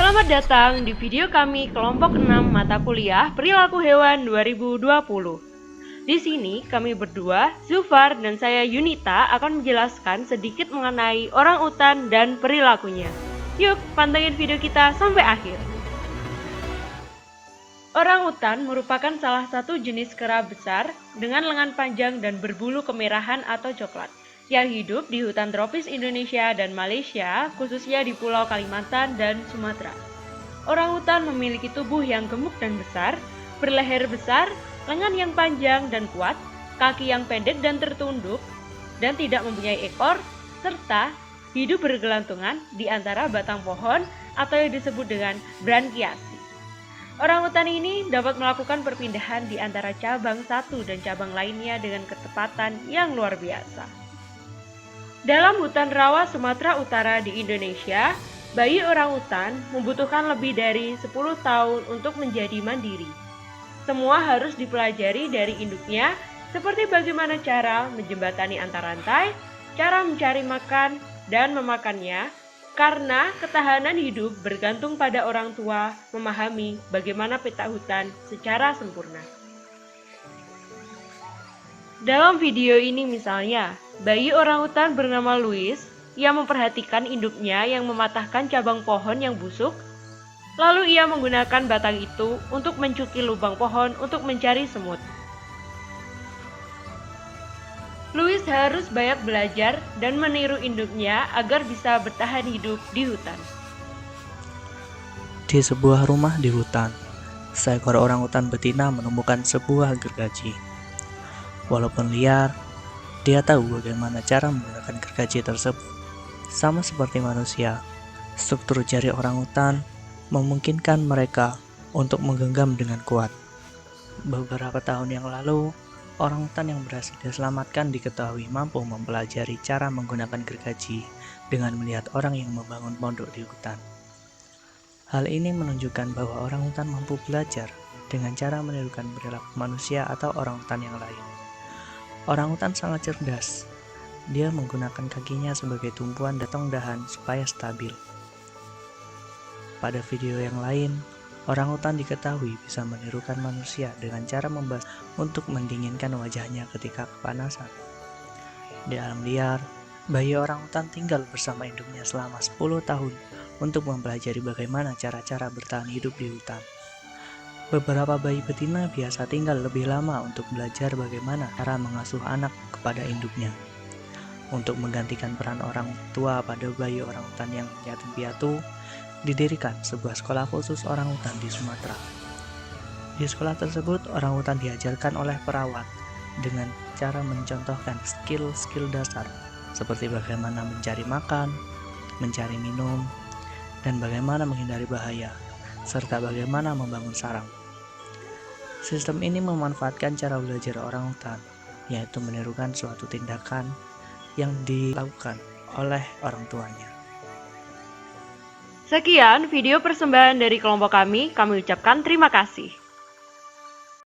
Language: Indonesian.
Selamat datang di video kami kelompok 6 mata kuliah Perilaku Hewan 2020. Di sini kami berdua, Zufar dan saya Yunita akan menjelaskan sedikit mengenai orangutan dan perilakunya. Yuk, pantengin video kita sampai akhir. Orangutan merupakan salah satu jenis kera besar dengan lengan panjang dan berbulu kemerahan atau coklat yang hidup di hutan tropis Indonesia dan Malaysia, khususnya di Pulau Kalimantan dan Sumatera. Orangutan memiliki tubuh yang gemuk dan besar, berleher besar, lengan yang panjang dan kuat, kaki yang pendek dan tertunduk, dan tidak mempunyai ekor, serta hidup bergelantungan di antara batang pohon atau yang disebut dengan brankiasi. Orangutan ini dapat melakukan perpindahan di antara cabang satu dan cabang lainnya dengan ketepatan yang luar biasa. Dalam hutan rawa Sumatera Utara di Indonesia, bayi orangutan membutuhkan lebih dari 10 tahun untuk menjadi mandiri. Semua harus dipelajari dari induknya, seperti bagaimana cara menjembatani antar rantai, cara mencari makan, dan memakannya, karena ketahanan hidup bergantung pada orang tua memahami bagaimana peta hutan secara sempurna. Dalam video ini misalnya, bayi orangutan bernama Louis yang memperhatikan induknya yang mematahkan cabang pohon yang busuk, lalu ia menggunakan batang itu untuk mencuki lubang pohon untuk mencari semut. Louis harus banyak belajar dan meniru induknya agar bisa bertahan hidup di hutan. Di sebuah rumah di hutan, seekor orangutan betina menemukan sebuah gergaji. Walaupun liar, dia tahu bagaimana cara menggunakan gergaji tersebut. Sama seperti manusia, struktur jari orangutan memungkinkan mereka untuk menggenggam dengan kuat. Beberapa tahun yang lalu, orangutan yang berhasil diselamatkan diketahui mampu mempelajari cara menggunakan gergaji dengan melihat orang yang membangun pondok di hutan. Hal ini menunjukkan bahwa orangutan mampu belajar dengan cara menirukan perilaku manusia atau orangutan yang lain. Orangutan sangat cerdas. Dia menggunakan kakinya sebagai tumpuan datang dahan supaya stabil. Pada video yang lain, orangutan diketahui bisa menirukan manusia dengan cara membasuh untuk mendinginkan wajahnya ketika kepanasan. Di alam liar, bayi orangutan tinggal bersama induknya selama 10 tahun untuk mempelajari bagaimana cara-cara bertahan hidup di hutan. Beberapa bayi betina biasa tinggal lebih lama untuk belajar bagaimana cara mengasuh anak kepada induknya. Untuk menggantikan peran orang tua pada bayi orangutan yang yatim piatu, didirikan sebuah sekolah khusus orangutan di Sumatera. Di sekolah tersebut, orangutan diajarkan oleh perawat dengan cara mencontohkan skill-skill dasar seperti bagaimana mencari makan, mencari minum, dan bagaimana menghindari bahaya, serta bagaimana membangun sarang. Sistem ini memanfaatkan cara belajar orangutan, yaitu menirukan suatu tindakan yang dilakukan oleh orang tuanya. Sekian video persembahan dari kelompok kami ucapkan terima kasih.